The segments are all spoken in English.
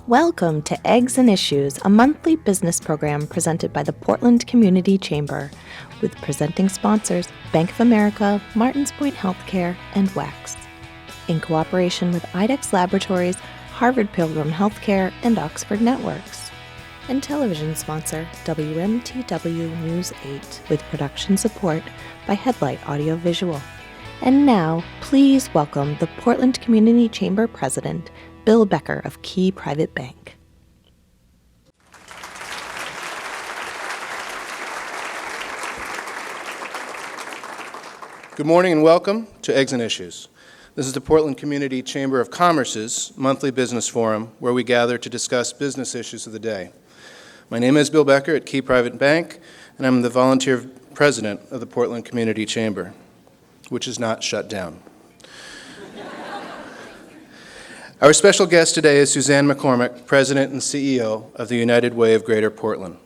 Welcome to Eggs and Issues, a monthly business program presented by the Portland Community Chamber, with presenting sponsors Bank of America, Martins Point Healthcare, and WEX, in cooperation with IDEX Laboratories, Harvard Pilgrim Healthcare, and Oxford Networks, and television sponsor WMTW News 8, with production support by Headlight Audiovisual. And now, please welcome the Portland Community Chamber President, Bill Becker of Key Private Bank. Good morning and welcome to Eggs and Issues. This is the Portland Community Chamber of Commerce's monthly business forum where we gather to discuss business issues of the day. My name is Bill Becker at Key Private Bank, and I'm the volunteer president of the Portland Community Chamber, which is not shut down. Our special guest today is Suzanne McCormick, President and CEO of the United Way of Greater Portland.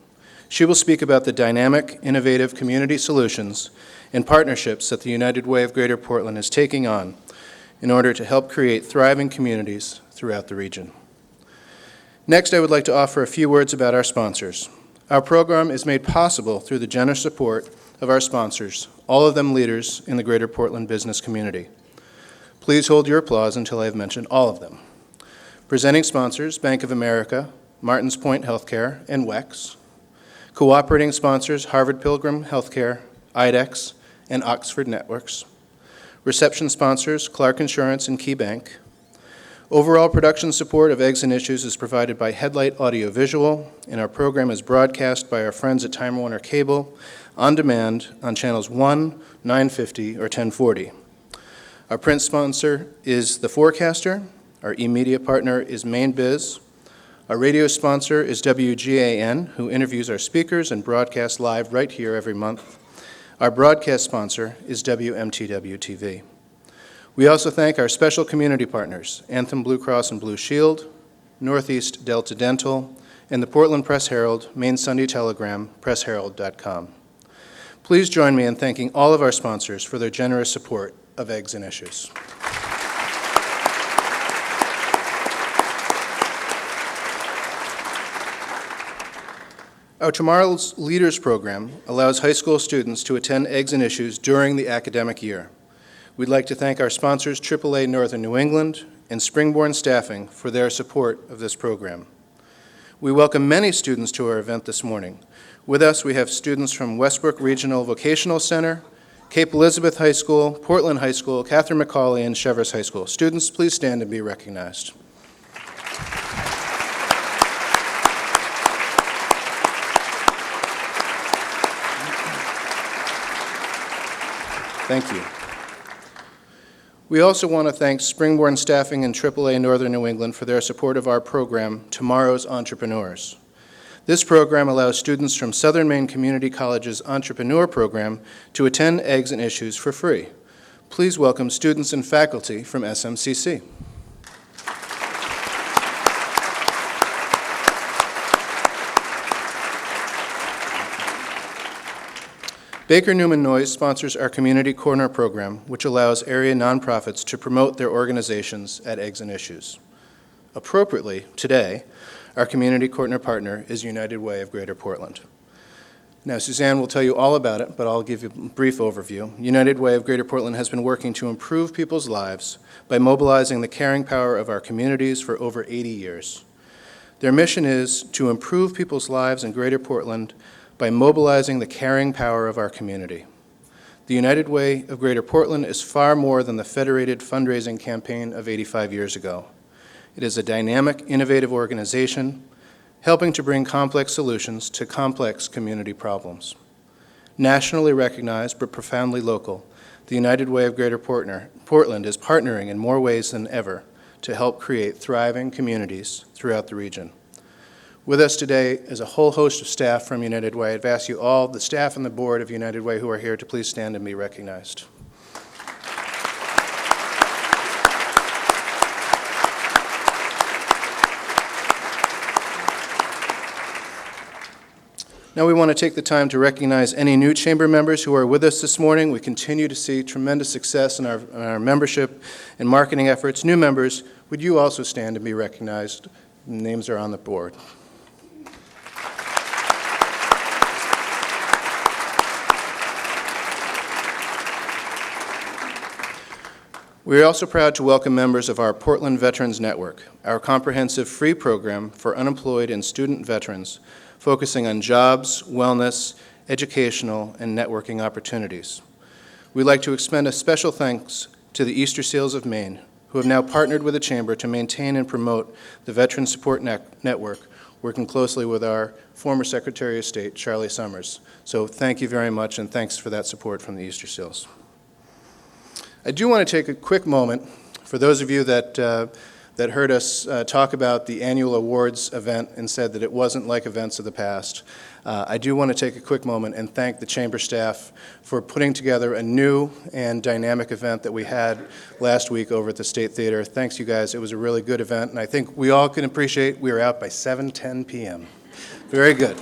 She will speak about the dynamic, innovative community solutions and partnerships that the United Way of Greater Portland is taking on in order to help create thriving communities throughout the region. Next, I would like to offer a few words about our sponsors. Our program is made possible through the generous support of our sponsors, all of them leaders in the Greater Portland business community. Please hold your applause until I have mentioned all of them. Presenting sponsors, Bank of America, Martins Point Healthcare, and WEX. Cooperating sponsors, Harvard Pilgrim Healthcare, IDEX, and Oxford Networks. Reception sponsors, Clark Insurance and Key Bank. Overall production support of Eggs and Issues is provided by Headlight Audiovisual, and our program is broadcast by our friends at Time Warner Cable on demand on channels 1, 950, or 1040. Our print sponsor is The Forecaster. Our e-media partner is MainBiz. Our radio sponsor is WGAN, who interviews our speakers and broadcasts live right here every month. Our broadcast sponsor is WMTW-TV. We also thank our special community partners, Anthem Blue Cross and Blue Shield, Northeast Delta Dental, and the Portland Press-Herald, Main Sunday Telegram, pressherald.com. Please join me in thanking all of our sponsors for their generous support of Eggs and Issues. Our Tomorrow's Leaders program allows high school students to attend Eggs and Issues during the academic year. We'd like to thank our sponsors, AAA Northern New England and Springborn Staffing, for their support of this program. We welcome many students to our event this morning. With us, we have students from Westbrook Regional Vocational Center, Cape Elizabeth High School, Portland High School, Catherine McCauley, and Chevers High School. Students, please stand and be recognized. Thank you. We also want to thank Springborn Staffing and AAA Northern New England for their support of our program, Tomorrow's Entrepreneurs. This program allows students from Southern Maine Community College's Entrepreneur Program to attend Eggs and Issues for free. Please welcome students and faculty from SMCC. Baker Newman Noyes sponsors our Community Corner program, which allows area nonprofits to promote their organizations at Eggs and Issues. Appropriately, today, our Community Corner partner is United Way of Greater Portland. Now, Suzanne will tell you all about it, but I'll give you a brief overview. United Way of Greater Portland has been working to improve people's lives by mobilizing the caring power of our communities for over 80 years. Their mission is to improve people's lives in Greater Portland by mobilizing the caring power of our community. The United Way of Greater Portland is far more than the federated fundraising campaign of 85 years ago. It is a dynamic, innovative organization helping to bring complex solutions to complex community problems. Nationally recognized but profoundly local, the United Way of Greater Portland is partnering in more ways than ever to help create thriving communities throughout the region. With us today is a whole host of staff from United Way. I'd ask you all, the staff and the board of United Way who are here, to please stand and be recognized. Now we want to take the time to recognize any new chamber members who are with us this morning. We continue to see tremendous success in our membership and marketing efforts. New members, would you also stand and be recognized Names are on the board. We are also proud to welcome members of our Portland Veterans Network, our comprehensive free program for unemployed and student veterans, focusing on jobs, wellness, educational, and networking opportunities. We'd like to extend a special thanks to the Easter Seals of Maine, who have now partnered with the Chamber to maintain and promote the Veteran Support Network, working closely with our former Secretary of State, Charlie Summers. So thank you very much, and thanks for that support from the Easter Seals. I do want to take a quick moment for those of you that heard us talk about the annual awards event and said that it wasn't like events of the past. I do want to take a quick moment and thank the Chamber staff for putting together a new and dynamic event that we had last week over at the State Theater. Thanks, you guys. It was a really good event, and I think we all can appreciate we were out by 7:10 p.m. Very good.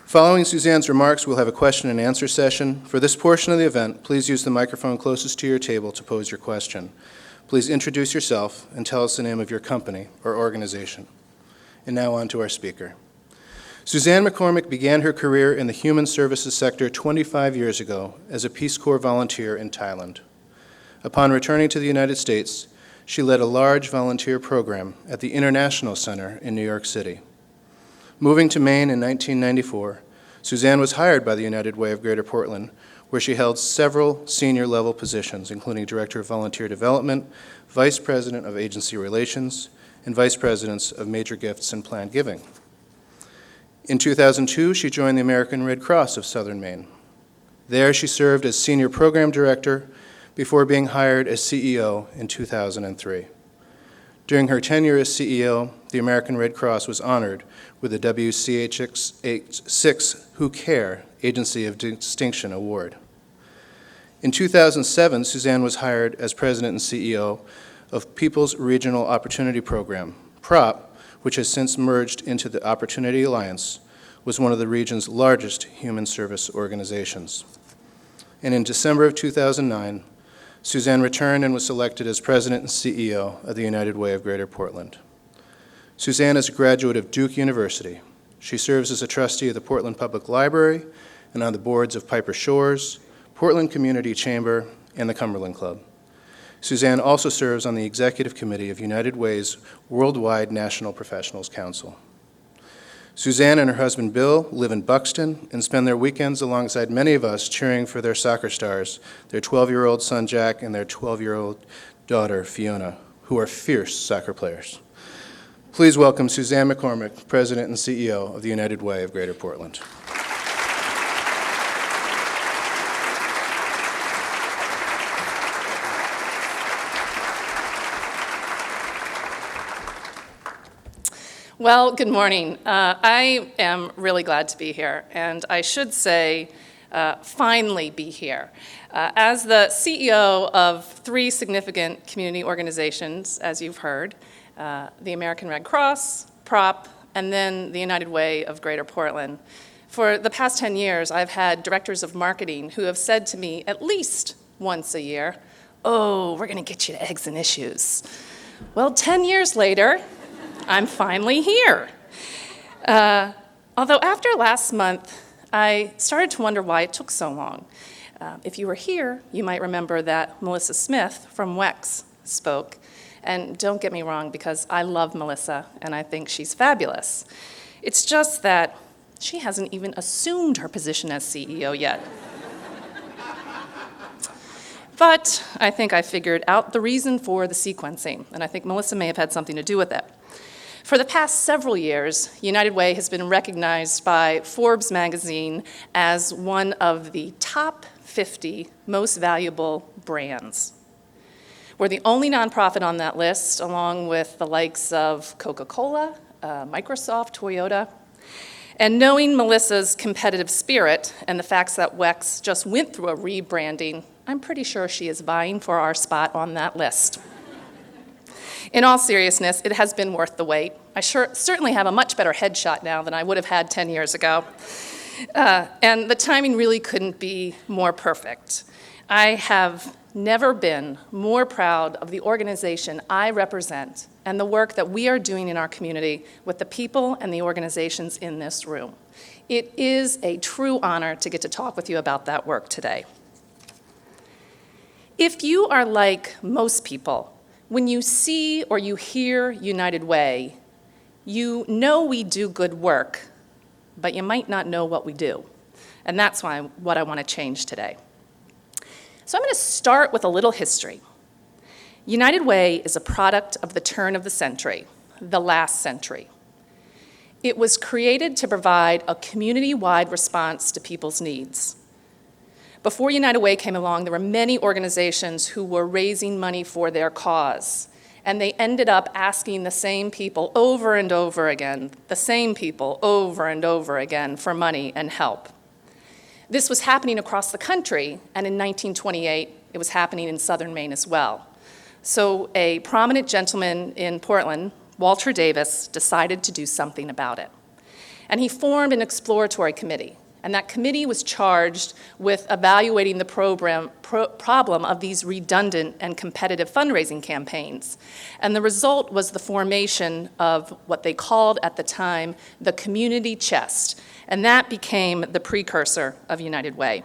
Following Suzanne's remarks, we'll have a question and answer session. For this portion of the event, please use the microphone closest to your table to pose your question. Please introduce yourself and tell us the name of your company or organization. And now on to our speaker. Suzanne McCormick began her career in the human services sector 25 years ago as a Peace Corps volunteer in Thailand. Upon returning to the United States, she led a large volunteer program at the International Center in New York City. Moving to Maine in 1994, Suzanne was hired by the United Way of Greater Portland, where she held several senior-level positions, including Director of Volunteer Development, Vice President of Agency Relations, and Vice Presidents of Major Gifts and Planned Giving. In 2002, she joined the American Red Cross of Southern Maine. There, she served as Senior Program Director before being hired as CEO in 2003. During her tenure as CEO, the American Red Cross was honored with the WCHX Who Care Agency of Distinction Award. In 2007, Suzanne was hired as President and CEO of People's Regional Opportunity Program. PROP, which has since merged into the Opportunity Alliance, was one of the region's largest human service organizations. And in December of 2009, Suzanne returned and was selected as President and CEO of the United Way of Greater Portland. Suzanne is a graduate of Duke University. She serves as a trustee of the Portland Public Library and on the boards of Piper Shores, Portland Community Chamber, and the Cumberland Club. Suzanne also serves on the Executive Committee of United Way's Worldwide National Professionals Council. Suzanne and her husband Bill live in Buxton and spend their weekends alongside many of us cheering for their soccer stars, their 12-year-old son Jack and their 12-year-old daughter Fiona, who are fierce soccer players. Please welcome Suzanne McCormick, President and CEO of the United Way of Greater Portland. Well, good morning. I am really glad to be here, and I should say, finally be here. As the CEO of 3 significant community organizations, as you've heard, the American Red Cross, PROP, and then the United Way of Greater Portland. For the past 10 years, I've had directors of marketing who have said to me at least once a year, "Oh, we're gonna get you to Eggs and Issues." Well, 10 years later, I'm finally here. Although after last month, I started to wonder why it took so long. If you were here, you might remember that Melissa Smith from WEX spoke. And don't get me wrong, because I love Melissa and I think she's fabulous. It's just that she hasn't even assumed her position as CEO yet. But I think I figured out the reason for the sequencing, and I think Melissa may have had something to do with it. For the past several years, United Way has been recognized by Forbes magazine as one of the top 50 most valuable brands. We're the only nonprofit on that list, along with the likes of Coca-Cola, Microsoft, Toyota. And knowing Melissa's competitive spirit and the fact that WEX just went through a rebranding, I'm pretty sure she is vying for our spot on that list. In all seriousness, it has been worth the wait. I certainly have a much better headshot now than I would have had 10 years ago. And the timing really couldn't be more perfect. I have never been more proud of the organization I represent and the work that we are doing in our community with the people and the organizations in this room. It is a true honor to get to talk with you about that work today. If you are like most people, when you see or you hear United Way, you know we do good work, but you might not know what we do. And that's what I want to change today. So I'm going to start with a little history. United Way is a product of the turn of the century, the last century. It was created to provide a community-wide response to people's needs. Before United Way came along, there were many organizations who were raising money for their cause, and they ended up asking the same people over and over again, the same people over and over again for money and help. This was happening across the country, and in 1928, it was happening in southern Maine as well. So a prominent gentleman in Portland, Walter Davis, decided to do something about it. And he formed an exploratory committee, and that committee was charged with evaluating the problem of these redundant and competitive fundraising campaigns. And the result was the formation of what they called at the time the community chest, and that became the precursor of United Way.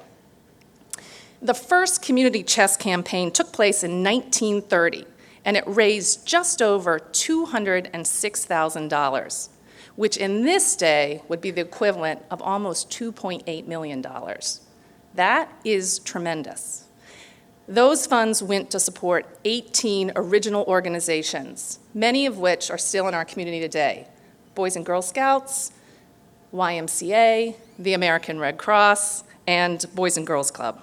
The first community chest campaign took place in 1930, and it raised just over $206,000, which in this day would be the equivalent of almost $2.8 million. That is tremendous. Those funds went to support 18 original organizations, many of which are still in our community today: Boys and Girl Scouts, YMCA, the American Red Cross, and Boys and Girls Club.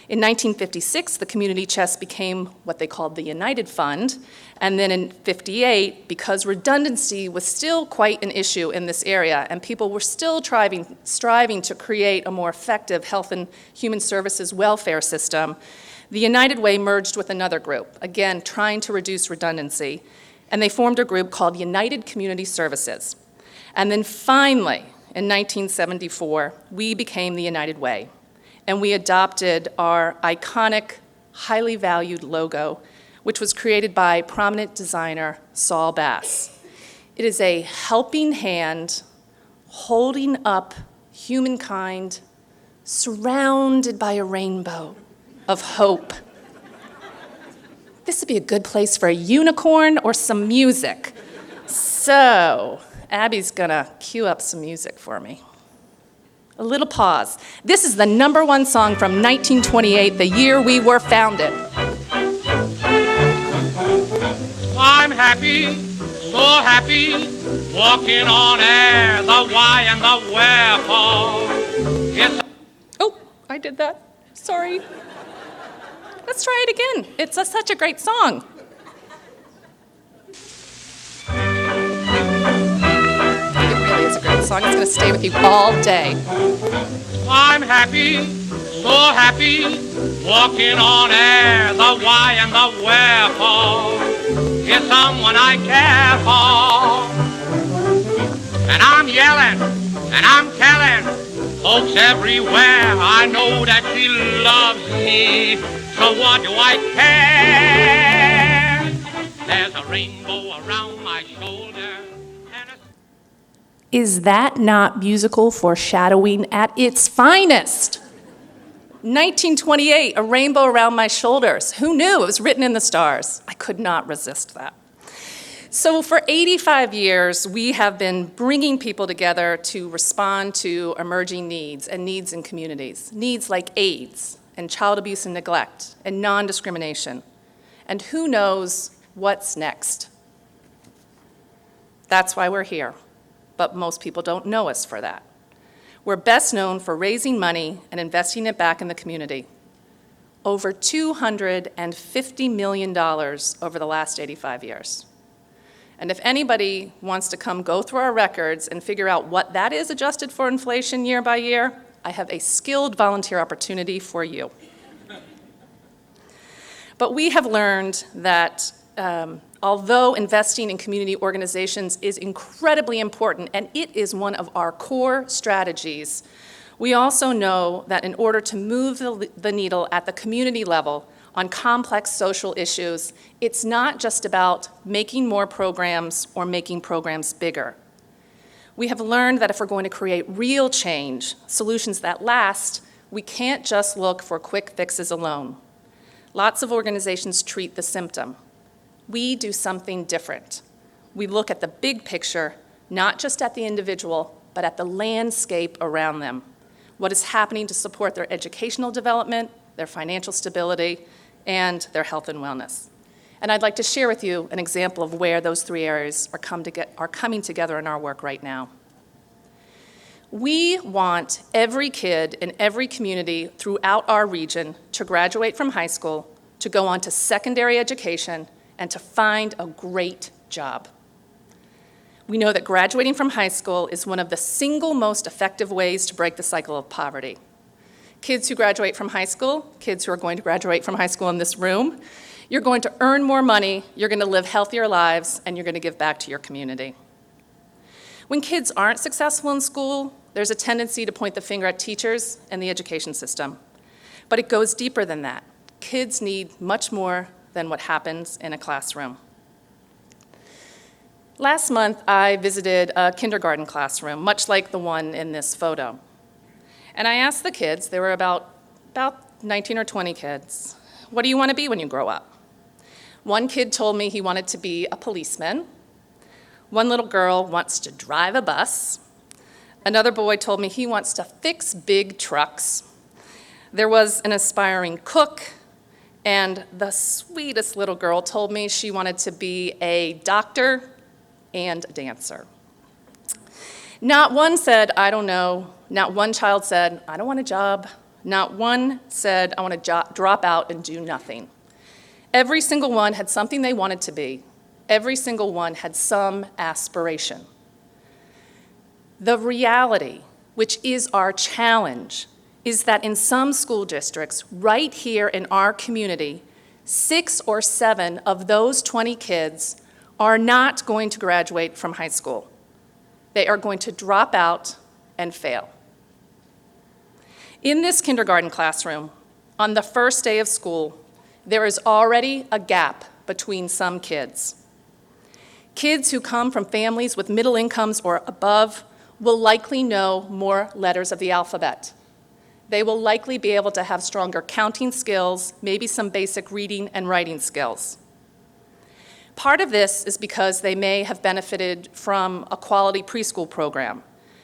In 1956, the community chest became what they called the United Fund, and then in 58, because redundancy was still quite an issue in this area, and people were still striving to create a more effective health and human services welfare system, the United Way merged with another group, again, trying to reduce redundancy, and they formed a group called United Community Services. And then finally, in 1974, we became the United Way, and we adopted our iconic, highly valued logo, which was created by prominent designer Saul Bass. It is a helping hand holding up humankind, surrounded by a rainbow of hope. This would be a good place for a unicorn or some music. So, Abby's gonna cue up some music for me. A little pause. This is the #1 song from 1928, the year we were founded. I'm happy, so happy, walking on air, the why and the wherefore. Oh, I did that. Sorry. Let's try it again. It's such a great song. It's a great song. It's going to stay with you all day. I'm happy, so happy, walking on air, the why and the wherefore. It's someone I care for. And I'm yelling, and I'm telling folks everywhere, I know that she loves me, so what do I care? There's a rainbow around my shoulder. Is that not musical foreshadowing at its finest? 1928, a rainbow around my shoulders. Who knew? It was written in the stars. I could not resist that. So for 85 years, we have been bringing people together to respond to emerging needs and needs in communities. Needs like AIDS and child abuse and neglect and non-discrimination. And who knows what's next? That's why we're here. But most people don't know us for that. We're best known for raising money and investing it back in the community. Over $250 million over the last 85 years. And if anybody wants to come go through our records and figure out what that is adjusted for inflation year by year, I have a skilled volunteer opportunity for you. But we have learned that Although investing in community organizations is incredibly important, and it is one of our core strategies, we also know that in order to move the needle at the community level on complex social issues, it's not just about making more programs or making programs bigger. We have learned that if we're going to create real change, solutions that last, we can't just look for quick fixes alone. Lots of organizations treat the symptom. We do something different. We look at the big picture, not just at the individual, but at the landscape around them. What is happening to support their educational development, their financial stability, and their health and wellness. And I'd like to share with you an example of where those three areas are coming together in our work right now. We want every kid in every community throughout our region to graduate from high school, to go on to secondary education, and to find a great job. We know that graduating from high school is one of the single most effective ways to break the cycle of poverty. Kids who graduate from high school, kids who are going to graduate from high school in this room, you're going to earn more money, you're going to live healthier lives, and you're going to give back to your community. When kids aren't successful in school, there's a tendency to point the finger at teachers and the education system. But it goes deeper than that. Kids need much more than what happens in a classroom. Last month, I visited a kindergarten classroom, much like the one in this photo. And I asked the kids, there were about 19 or 20 kids, what do you want to be when you grow up? One kid told me he wanted to be a policeman. One little girl wants to drive a bus. Another boy told me he wants to fix big trucks. There was an aspiring cook, and the sweetest little girl told me she wanted to be a doctor and a dancer. Not one said, I don't know. Not one child said, I don't want a job. Not one said, I want to drop out and do nothing. Every single one had something they wanted to be. Every single one had some aspiration. The reality, which is our challenge, is that in some school districts, right here in our community, 6 or 7 of those 20 kids are not going to graduate from high school. They are going to drop out and fail. In this kindergarten classroom, on the first day of school, there is already a gap between some kids. Kids who come from families with middle incomes or above will likely know more letters of the alphabet. They will likely be able to have stronger counting skills, maybe some basic reading and writing skills. Part of this is because they may have benefited from a quality preschool program,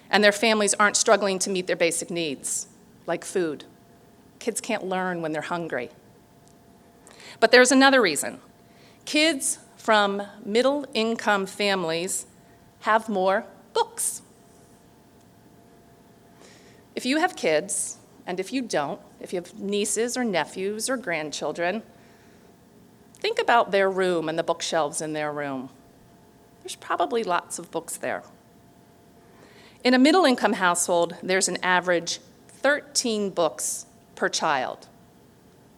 and their families aren't struggling to meet their basic needs, like food. Kids can't learn when they're hungry. But there's another reason. Kids from middle-income families have more books. If you have kids, and if you don't, if you have nieces or nephews or grandchildren, think about their room and the bookshelves in their room. There's probably lots of books there. In a middle-income household, there's an average 13 books per child.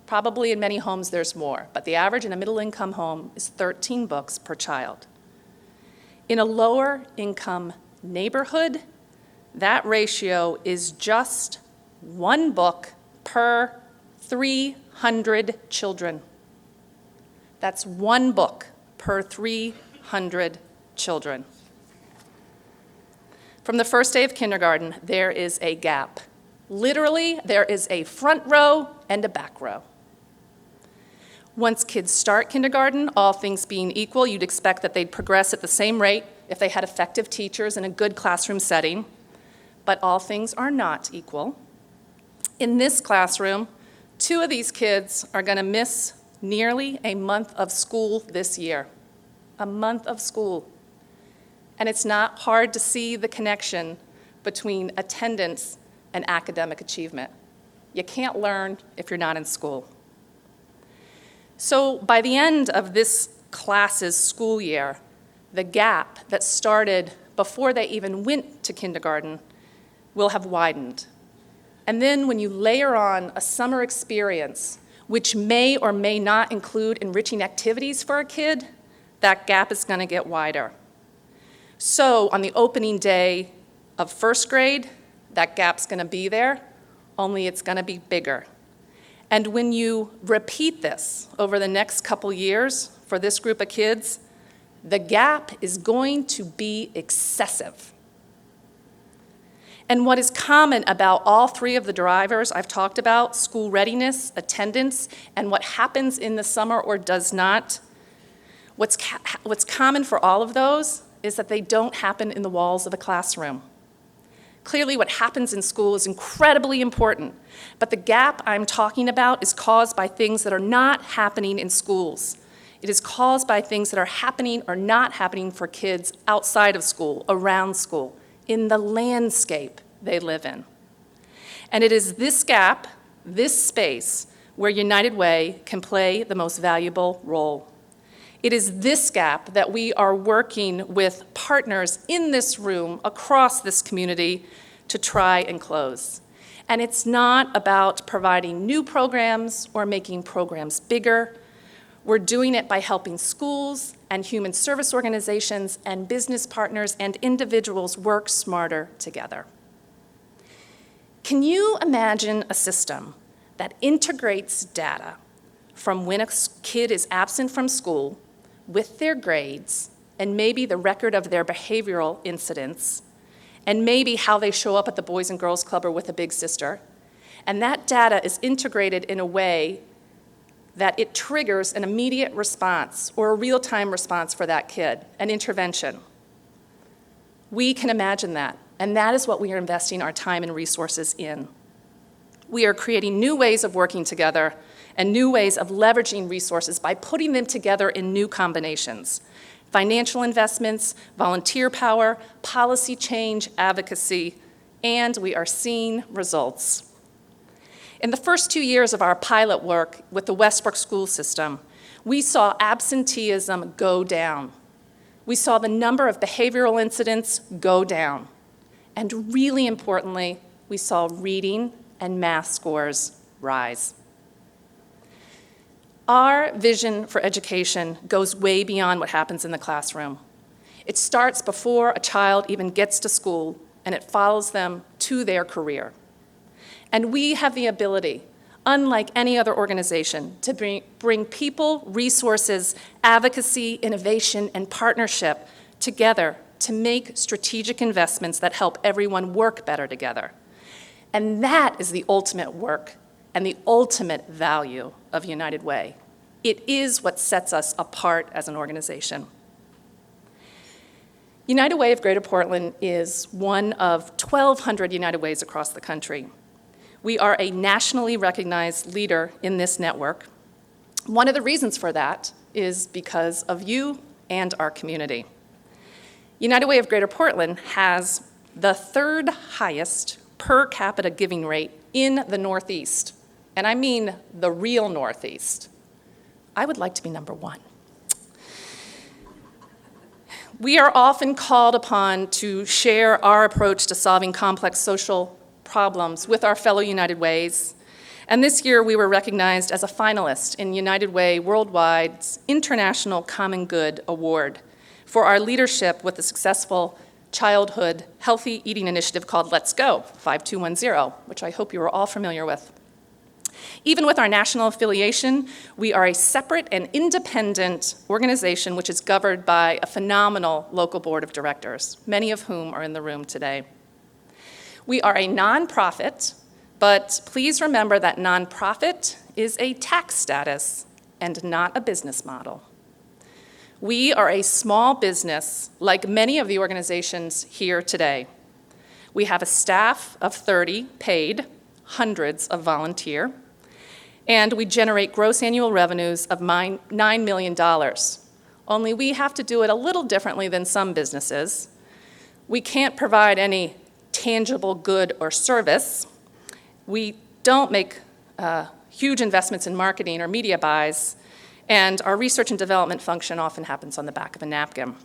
Probably in many homes there's more, but the average in a middle-income home is 13 books per child. In a lower-income neighborhood, that ratio is just 1 book per 300 children. That's 1 book per 300 children. From the first day of kindergarten, there is a gap. Literally, there is a front row and a back row. Once kids start kindergarten, all things being equal, you'd expect that they'd progress at the same rate if they had effective teachers in a good classroom setting, but all things are not equal. In this classroom, 2 of these kids are going to miss nearly a month of school this year. A month of school. And it's not hard to see the connection between attendance and academic achievement. You can't learn if you're not in school. So by the end of this class's school year, the gap that started before they even went to kindergarten will have widened. And then when you layer on a summer experience, which may or may not include enriching activities for a kid, that gap is going to get wider. So on the opening day of first grade, that gap's going to be there, only it's going to be bigger. And when you repeat this over the next couple years for this group of kids, the gap is going to be excessive. And what is common about all three of the drivers I've talked about, school readiness, attendance, and what happens in the summer or does not, what's common for all of those is that they don't happen in the walls of a classroom. Clearly, what happens in school is incredibly important, but the gap I'm talking about is caused by things that are not happening in schools. It is caused by things that are happening or not happening for kids outside of school, around school, in the landscape they live in. And it is this gap, this space, where United Way can play the most valuable role. It is this gap that we are working with partners in this room, across this community, to try and close. And it's not about providing new programs or making programs bigger. We're doing it by helping schools and human service organizations and business partners and individuals work smarter together. Can you imagine a system that integrates data from when a kid is absent from school with their grades and maybe the record of their behavioral incidents and maybe how they show up at the Boys and Girls Club or with a big sister, and that data is integrated in a way that it triggers an immediate response or a real-time response for that kid, an intervention? We can imagine that, and that is what we are investing our time and resources in. We are creating new ways of working together and new ways of leveraging resources by putting them together in new combinations. Financial investments, volunteer power, policy change, advocacy, and we are seeing results. In the first 2 years of our pilot work with the Westbrook school system, we saw absenteeism go down. We saw the number of behavioral incidents go down. And really importantly, we saw reading and math scores rise. Our vision for education goes way beyond what happens in the classroom. It starts before a child even gets to school, and it follows them to their career. And we have the ability, unlike any other organization, to bring people, resources, advocacy, innovation, and partnership together to make strategic investments that help everyone work better together. And that is the ultimate work and the ultimate value of United Way. It is what sets us apart as an organization. United Way of Greater Portland is one of 1,200 United Ways across the country. We are a nationally recognized leader in this network. One of the reasons for that is because of you and our community. United Way of Greater Portland has the third highest per capita giving rate in the Northeast, and I mean the real Northeast. I would like to be number one. We are often called upon to share our approach to solving complex social problems with our fellow United Ways, and this year we were recognized as a finalist in United Way Worldwide's International Common Good Award for our leadership with the successful childhood healthy eating initiative called Let's Go 5210, which I hope you are all familiar with. Even with our national affiliation, we are a separate and independent organization which is governed by a phenomenal local board of directors, many of whom are in the room today. We are a nonprofit, but please remember that nonprofit is a tax status and not a business model. We are a small business, like many of the organizations here today. We have a staff of 30 paid, hundreds of volunteer, and we generate gross annual revenues of $9 million. Only we have to do it a little differently than some businesses. We can't provide any tangible good or service. We don't make huge investments in marketing or media buys, and our research and development function often happens on the back of a napkin.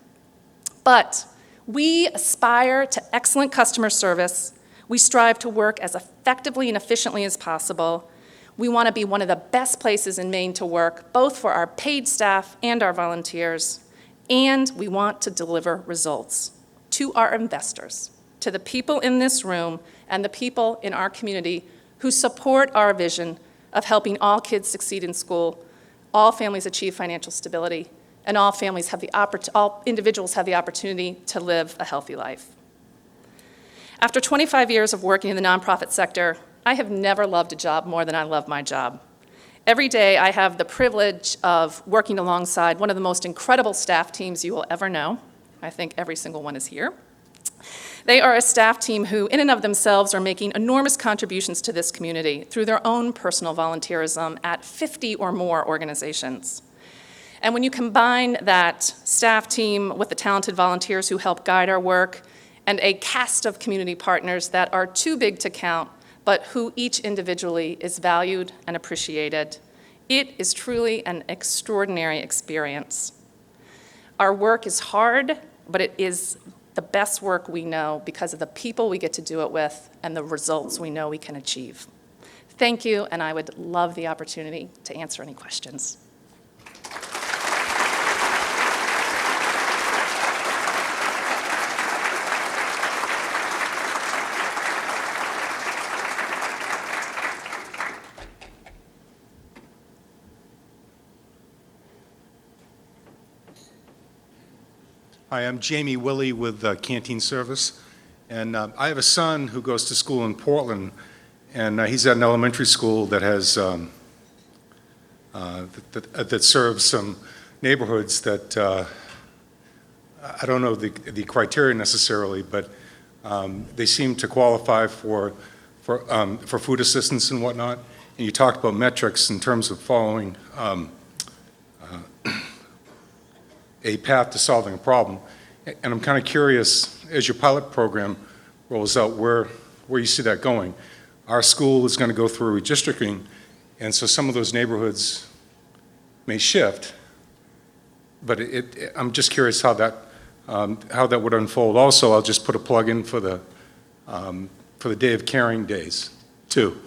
But we aspire to excellent customer service. We strive to work as effectively and efficiently as possible. We want to be one of the best places in Maine to work, both for our paid staff and our volunteers. And we want to deliver results to our investors, to the people in this room and the people in our community who support our vision of helping all kids succeed in school, all families achieve financial stability, and all individuals have the opportunity to live a healthy life. After 25 years of working in the nonprofit sector, I have never loved a job more than I love my job. Every day I have the privilege of working alongside one of the most incredible staff teams you will ever know. I think every single one is here. They are a staff team who, in and of themselves, are making enormous contributions to this community through their own personal volunteerism at 50 or more organizations. And when you combine that staff team with the talented volunteers who help guide our work and a cast of community partners that are too big to count, but who each individually is valued and appreciated, it is truly an extraordinary experience. Our work is hard, but it is the best work we know because of the people we get to do it with and the results we know we can achieve. Thank you, and I would love the opportunity to answer any questions. Hi, I'm Jamie Willey with Canteen Service, and I have a son who goes to school in Portland, and he's at an elementary school that has that serves some neighborhoods that I don't know the criteria necessarily, but they seem to qualify for food assistance and whatnot. And you talked about metrics in terms of following a path to solving a problem. And I'm kind of curious, as your pilot program rolls out, where you see that going. Our school is going to go through redistricting, and so some of those neighborhoods may shift, but I'm just curious how that would unfold. Also, I'll just put a plug in for the Day of Caring days, too.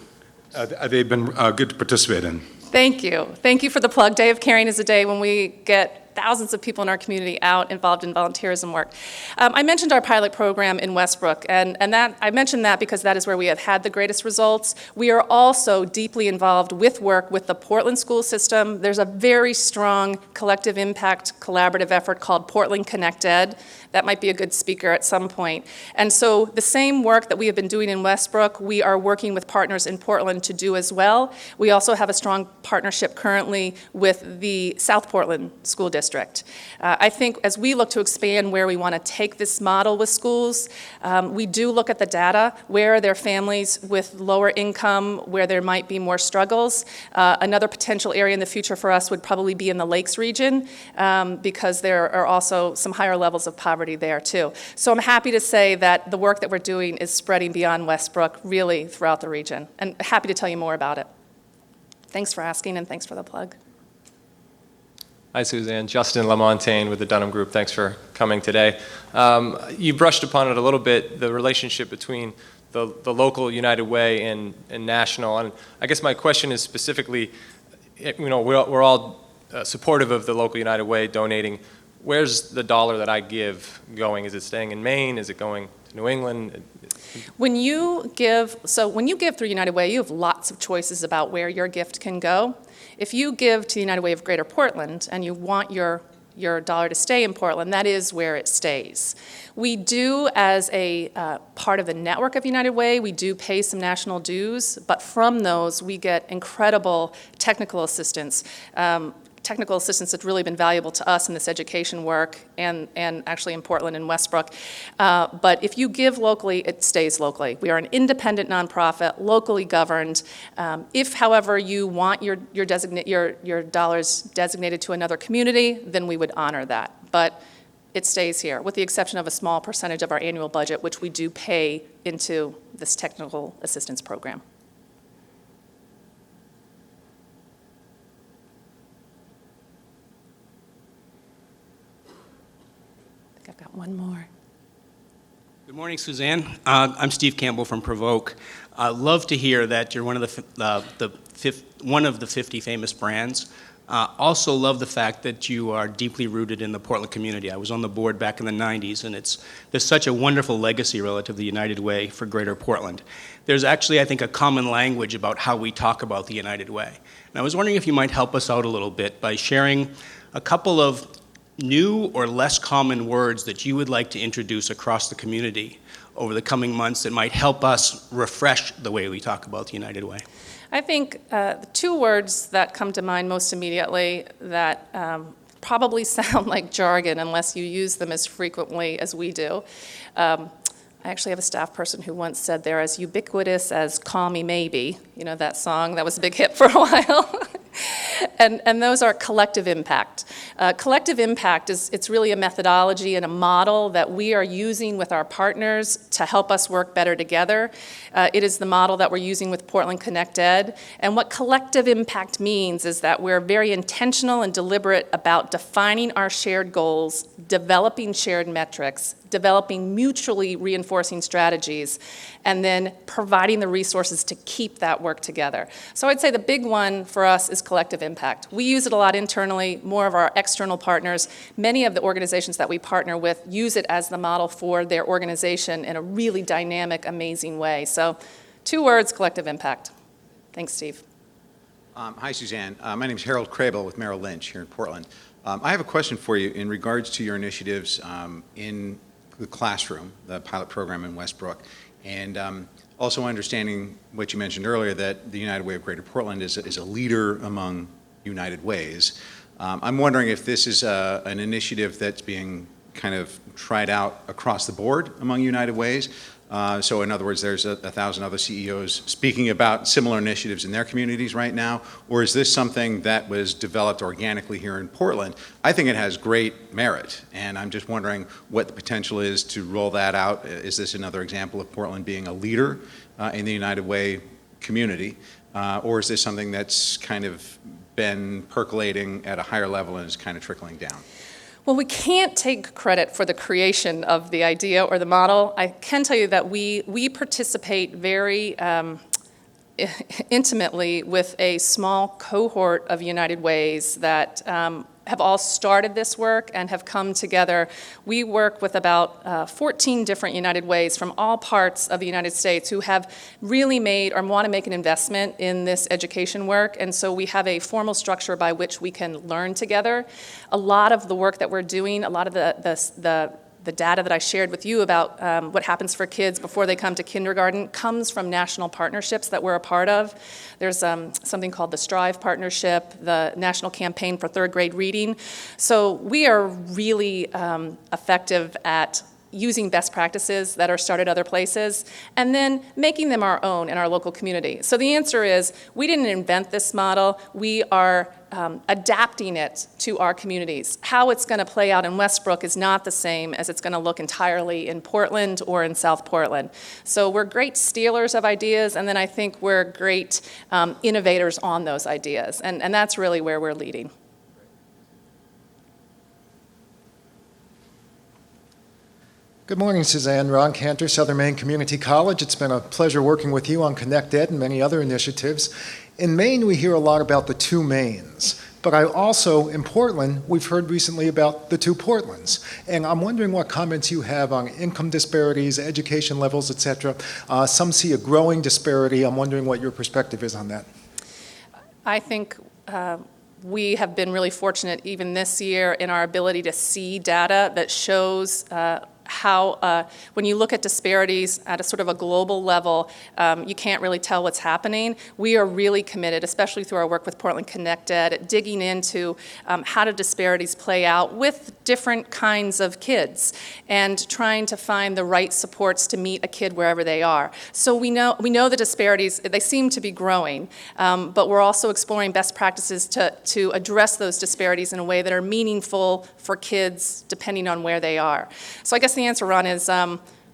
They've been good to participate in. Thank you. Thank you for the plug. Day of Caring is a day when we get thousands of people in our community out involved in volunteerism work. I mentioned our pilot program in Westbrook, and I mentioned that because that is where we have had the greatest results. We are also deeply involved with work with the Portland school system. There's a very strong collective impact collaborative effort called Portland Connect Ed. That might be a good speaker at some point. And so the same work that we have been doing in Westbrook, we are working with partners in Portland to do as well. We also have a strong partnership currently with the South Portland School District. I think as we look to expand where we want to take this model with schools, we do look at the data. Where are there families with lower income, where there might be more struggles? Another potential area in the future for us would probably be in the Lakes region because there are also some higher levels of poverty there too. So I'm happy to say that the work that we're doing is spreading beyond Westbrook, really throughout the region, and happy to tell you more about it. Thanks for asking, and thanks for the plug. Hi, Suzanne. Justin Lamontagne with the Dunham Group. Thanks for coming today. You brushed upon it a little bit, the relationship between the local United Way and national. And I guess my question is specifically, we're all supportive of the local United Way donating. Where's the dollar that I give going? Is it staying in Maine? Is it going to New England? When you give through United Way, you have lots of choices about where your gift can go. If you give to the United Way of Greater Portland and you want your dollar to stay in Portland, that is where it stays. We do, as a part of the network of United Way, we do pay some national dues, but from those we get incredible technical assistance. Technical assistance that's really been valuable to us in this education work and actually in Portland and Westbrook. But if you give locally, it stays locally. We are an independent nonprofit, locally governed. If, however, you want your dollars designated to another community, then we would honor that. But it stays here, with the exception of a small percentage of our annual budget, which we do pay into this technical assistance program. I've got one more. Good morning, Suzanne. I'm Steve Campbell from Provoke. Love to hear that you're one of the 50 famous brands. Also love the fact that you are deeply rooted in the Portland community. I was on the board back in the 90s, and there's such a wonderful legacy relative to the United Way for Greater Portland. There's actually, I think, a common language about how we talk about the United Way. And I was wondering if you might help us out a little bit by sharing a couple of new or less common words that you would like to introduce across the community over the coming months that might help us refresh the way we talk about the United Way. I think the two words that come to mind most immediately that probably sound like jargon unless you use them as frequently as we do. I actually have a staff person who once said they're as ubiquitous as Call Me Maybe, you know that song, that was a big hit for a while. And those are collective impact. Collective impact it's really a methodology and a model that we are using with our partners to help us work better together. It is the model that we're using with Portland Connect Ed. And what collective impact means is that we're very intentional and deliberate about defining our shared goals, developing shared metrics, developing mutually reinforcing strategies, and then providing the resources to keep that work together. So I'd say the big one for us is collective impact. We use it a lot internally, more of our external partners. Many of the organizations that we partner with use it as the model for their organization in a really dynamic, amazing way. So 2 words, collective impact. Thanks, Steve. Hi, Suzanne. My name is Harold Crable with Merrill Lynch here in Portland. I have a question for you in regards to your initiatives in the classroom, the pilot program in Westbrook, and also understanding what you mentioned earlier, that the United Way of Greater Portland is a leader among United Ways. I'm wondering if this is an initiative that's being kind of tried out across the board among United Ways. So in other words, there's 1,000 other CEOs speaking about similar initiatives in their communities right now, or is this something that was developed organically here in Portland? I think it has great merit, and I'm just wondering what the potential is to roll that out. Is this another example of Portland being a leader in the United Way community, or is this something that's kind of been percolating at a higher level and is kind of trickling down? Well, we can't take credit for the creation of the idea or the model. I can tell you that we participate very intimately with a small cohort of United Ways that have all started this work and have come together. We work with about 14 different United Ways from all parts of the United States who have really made or want to make an investment in this education work, and so we have a formal structure by which we can learn together. A lot of the work that we're doing, a lot of the data that I shared with you about what happens for kids before they come to kindergarten comes from national partnerships that we're a part of. There's something called the Strive Partnership, the National Campaign for Third Grade Reading. So we are really effective at using best practices that are started other places, and then making them our own in our local community. So the answer is, we didn't invent this model, we are adapting it to our communities. How it's going to play out in Westbrook is not the same as it's going to look entirely in Portland or in South Portland. So we're great stealers of ideas, and then I think we're great innovators on those ideas, and that's really where we're leading. Good morning, Suzanne. Ron Cantor, Southern Maine Community College. It's been a pleasure working with you on Connect Ed and many other initiatives. In Maine, we hear a lot about the 2 Maines, but I also, in Portland, we've heard recently about the 2 Portlands. And I'm wondering what comments you have on income disparities, education levels, et cetera. Some see a growing disparity. I'm wondering what your perspective is on that. I think we have been really fortunate even this year in our ability to see data that shows how, when you look at disparities at a sort of a global level, you can't really tell what's happening. We are really committed, especially through our work with Portland Connect Ed, at digging into how do disparities play out with different kinds of kids and trying to find the right supports to meet a kid wherever they are. So we know the disparities, they seem to be growing, but we're also exploring best practices to address those disparities in a way that are meaningful for kids depending on where they are. So I guess the answer, Ron, is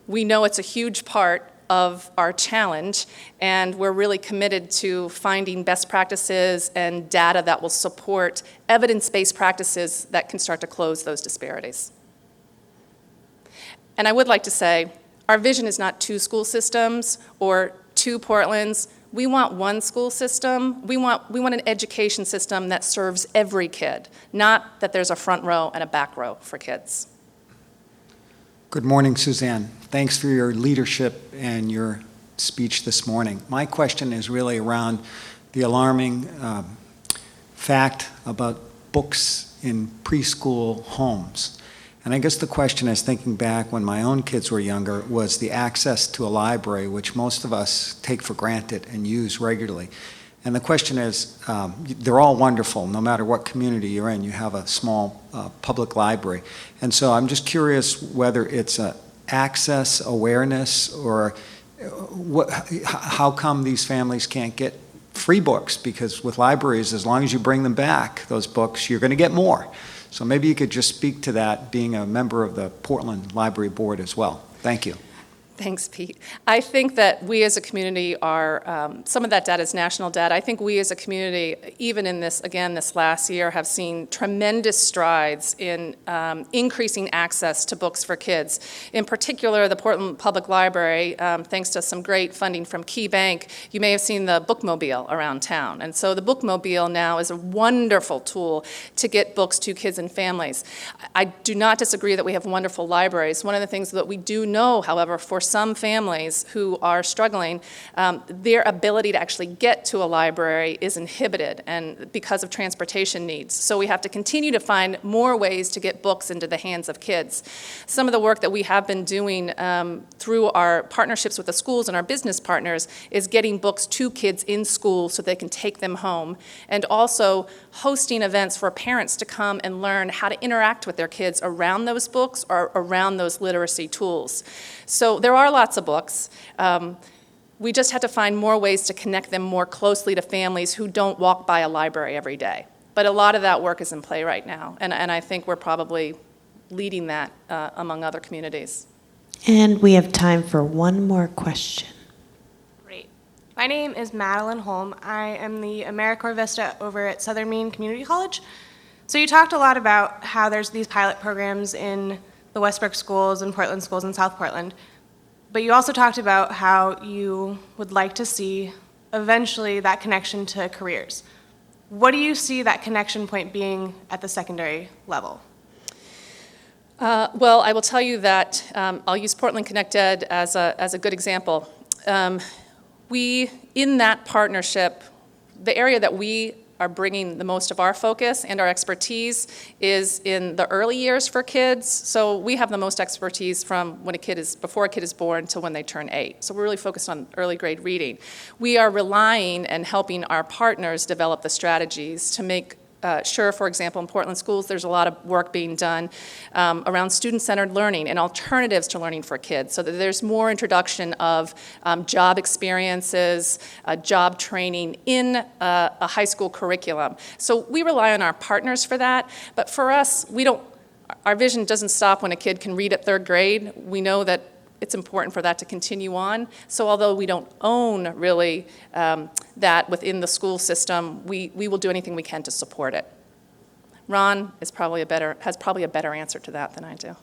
we know it's a huge part of our challenge, and we're really committed to finding best practices and data that will support evidence-based practices that can start to close those disparities. And I would like to say, our vision is not 2 school systems or 2 Portlands. We want one school system. We want an education system that serves every kid, not that there's a front row and a back row for kids. Good morning, Suzanne. Thanks for your leadership and your speech this morning. My question is really around the alarming fact about books in preschool homes. And I guess the question is, thinking back when my own kids were younger, was the access to a library, which most of us take for granted and use regularly. And the question is, they're all wonderful, no matter what community you're in. You have a small public library. And so I'm just curious whether it's access, awareness, or how come these families can't get free books? Because with libraries, as long as you bring them back, those books, you're going to get more. So maybe you could just speak to that, being a member of the Portland Library Board as well. Thank you. Thanks, Pete. I think that we as a community are, some of that data is national data. I think we as a community, even in this, again, this last year, have seen tremendous strides in increasing access to books for kids. In particular, the Portland Public Library, thanks to some great funding from Key Bank, you may have seen the bookmobile around town. And so the bookmobile now is a wonderful tool to get books to kids and families. I do not disagree that we have wonderful libraries. One of the things that we do know, however, for some families who are struggling, their ability to actually get to a library is inhibited and because of transportation needs. So we have to continue to find more ways to get books into the hands of kids. Some of the work that we have been doing through our partnerships with the schools and our business partners is getting books to kids in school so they can take them home, and also hosting events for parents to come and learn how to interact with their kids around those books or around those literacy tools. So there are lots of books. We just have to find more ways to connect them more closely to families who don't walk by a library every day. But a lot of that work is in play right now, and I think we're probably leading that among other communities. And we have time for one more question. Great. My name is Madeline Holm. I am the AmeriCorps Vista over at Southern Maine Community College. So you talked a lot about how there's these pilot programs in the Westbrook schools and Portland schools and South Portland. But you also talked about how you would like to see eventually that connection to careers. What do you see that connection point being at the secondary level? Well, I will tell you that I'll use Portland Connect Ed as a good example. We, in that partnership, the area that we are bringing the most of our focus and our expertise is in the early years for kids. So we have the most expertise from when before a kid is born to when they turn 8. So we're really focused on early grade reading. We are relying and helping our partners develop the strategies to make sure, for example, in Portland schools, there's a lot of work being done around student-centered learning and alternatives to learning for kids, so that there's more introduction of job experiences, job training in a high school curriculum. So we rely on our partners for that, but for us, our vision doesn't stop when a kid can read at 3rd grade. We know that it's important for that to continue on. So although we don't own really that within the school system, we will do anything we can to support it. Ron has probably a better answer to that than I do.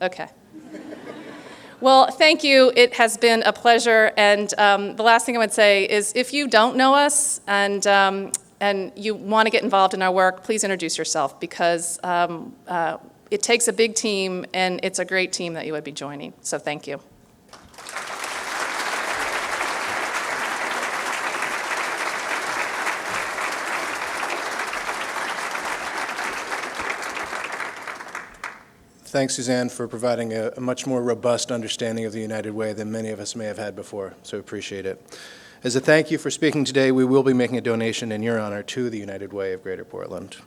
Okay. Well, thank you. It has been a pleasure. And the last thing I would say is, if you don't know us and you want to get involved in our work, please introduce yourself, because it takes a big team, and it's a great team that you would be joining. So thank you. Thanks, Suzanne, for providing a much more robust understanding of the United Way than many of us may have had before, so appreciate it. As a thank you for speaking today, we will be making a donation in your honor to the United Way of Greater Portland.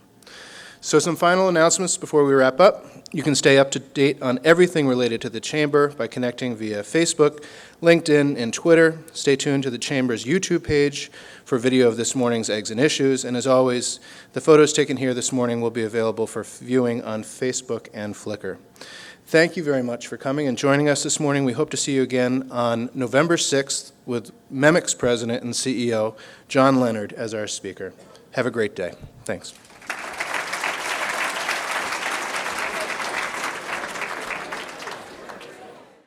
So some final announcements before we wrap up. You can stay up to date on everything related to the Chamber by connecting via Facebook, LinkedIn, and Twitter. Stay tuned to the Chamber's YouTube page for video of this morning's Eggs and Issues. And as always, the photos taken here this morning will be available for viewing on Facebook and Flickr. Thank you very much for coming and joining us this morning. We hope to see you again on November 6th with MEMIC's President and CEO, John Leonard, as our speaker. Have a great day. Thanks.